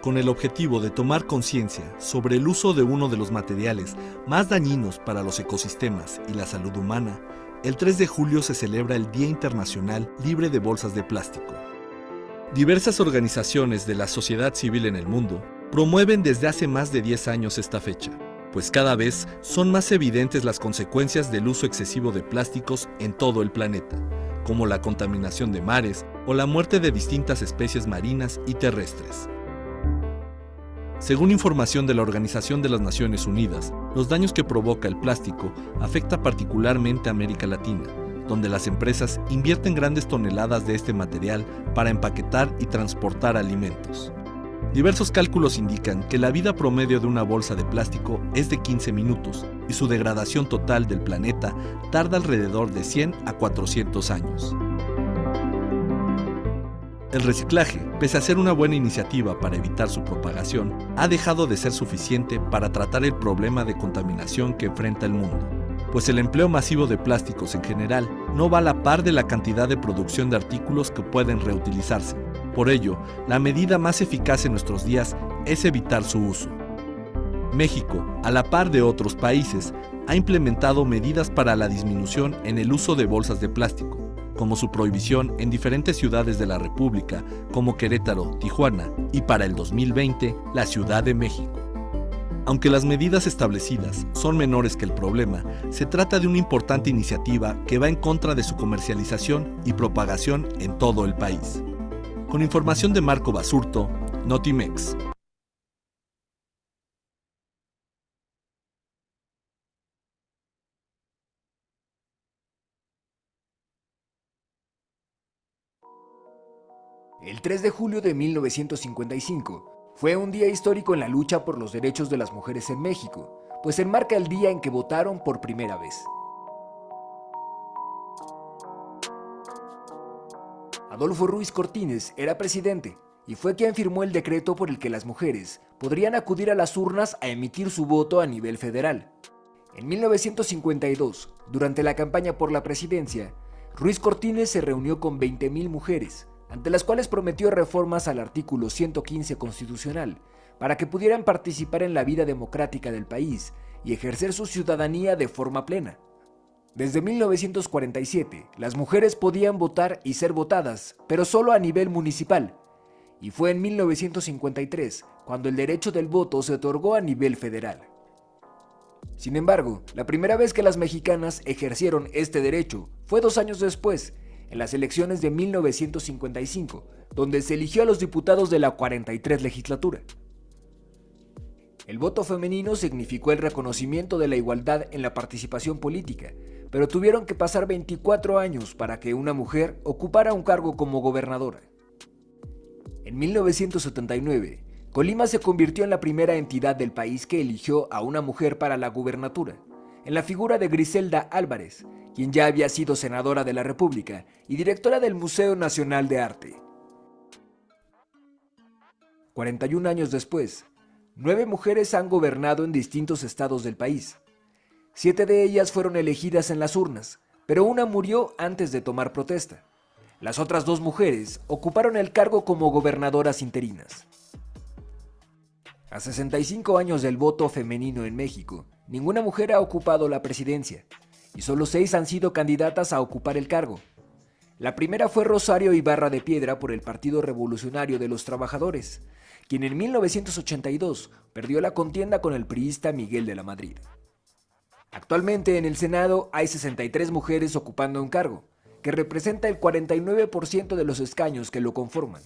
con el objetivo de tomar conciencia sobre el uso de uno de los materiales más dañinos para los ecosistemas y la salud humana, el 3 de julio se celebra el Día Internacional Libre de Bolsas de Plástico. Diversas organizaciones de la sociedad civil en el mundo promueven desde hace más de 10 años esta fecha, pues cada vez son más evidentes las consecuencias del uso excesivo de plásticos en todo el planeta, como la contaminación de mares o la muerte de distintas especies marinas y terrestres. Según información de la Organización de las Naciones Unidas, los daños que provoca el plástico afecta particularmente a América Latina, donde las empresas invierten grandes toneladas de este material para empaquetar y transportar alimentos. Diversos cálculos indican que la vida promedio de una bolsa de plástico es de 15 minutos y su degradación total del planeta tarda alrededor de 100 a 400 años. El reciclaje, pese a ser una buena iniciativa para evitar su propagación, ha dejado de ser suficiente para tratar el problema de contaminación que enfrenta el mundo, pues el empleo masivo de plásticos en general no va a la par de la cantidad de producción de artículos que pueden reutilizarse. Por ello, la medida más eficaz en nuestros días es evitar su uso. México, a la par de otros países, ha implementado medidas para la disminución en el uso de bolsas de plástico, como su prohibición en diferentes ciudades de la República, como Querétaro, Tijuana y para el 2020, la Ciudad de México. Aunque las medidas establecidas son menores que el problema, se trata de una importante iniciativa que va en contra de su comercialización y propagación en todo el país. Con información de Marco Basurto, Notimex. El 3 de julio de 1955 fue un día histórico en la lucha por los derechos de las mujeres en México, pues enmarca el día en que votaron por primera vez. Adolfo Ruiz Cortines era presidente y fue quien firmó el decreto por el que las mujeres podrían acudir a las urnas a emitir su voto a nivel federal. En 1952, durante la campaña por la presidencia, Ruiz Cortines se reunió con 20,000 mujeres, ante las cuales prometió reformas al artículo 115 constitucional, para que pudieran participar en la vida democrática del país y ejercer su ciudadanía de forma plena. Desde 1947, las mujeres podían votar y ser votadas, pero solo a nivel municipal, y fue en 1953 cuando el derecho del voto se otorgó a nivel federal. Sin embargo, la primera vez que las mexicanas ejercieron este derecho fue 2 años después, en las elecciones de 1955, donde se eligió a los diputados de la 43 legislatura. El voto femenino significó el reconocimiento de la igualdad en la participación política, pero tuvieron que pasar 24 años para que una mujer ocupara un cargo como gobernadora. En 1979, Colima se convirtió en la primera entidad del país que eligió a una mujer para la gubernatura, en la figura de Griselda Álvarez, quien ya había sido senadora de la República y directora del Museo Nacional de Arte. 41 años después, 9 mujeres han gobernado en distintos estados del país. 7 de ellas fueron elegidas en las urnas, pero una murió antes de tomar protesta. Las otras 2 mujeres ocuparon el cargo como gobernadoras interinas. A 65 años del voto femenino en México, ninguna mujer ha ocupado la presidencia, y solo 6 han sido candidatas a ocupar el cargo. La primera fue Rosario Ibarra de Piedra por el Partido Revolucionario de los Trabajadores, quien en 1982 perdió la contienda con el priista Miguel de la Madrid. Actualmente en el Senado hay 63 mujeres ocupando un cargo, que representa el 49% de los escaños que lo conforman.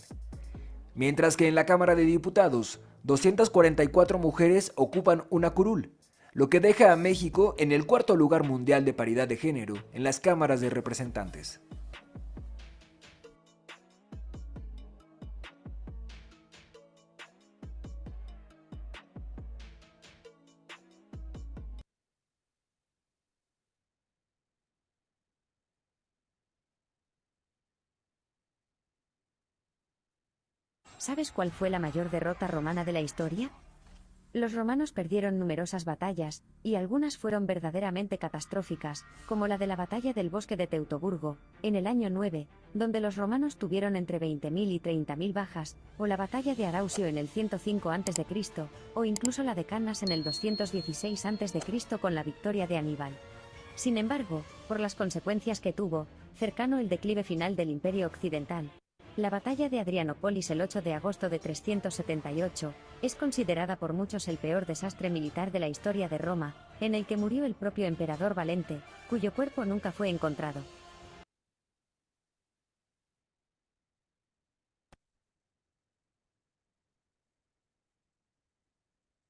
Mientras que en la Cámara de Diputados, 244 mujeres ocupan una curul, lo que deja a México en el 4º lugar mundial de paridad de género en las cámaras de representantes. ¿Sabes cuál fue la mayor derrota romana de la historia? Los romanos perdieron numerosas batallas, y algunas fueron verdaderamente catastróficas, como la de la batalla del bosque de Teutoburgo, en el año 9, donde los romanos tuvieron entre 20.000 y 30.000 bajas, o la batalla de Arausio en el 105 a.C., o incluso la de Cannas en el 216 a.C. con la victoria de Aníbal. Sin embargo, por las consecuencias que tuvo, cercano el declive final del Imperio Occidental, la batalla de Adrianópolis el 8 de agosto de 378 es considerada por muchos el peor desastre militar de la historia de Roma, en el que murió el propio emperador Valente, cuyo cuerpo nunca fue encontrado.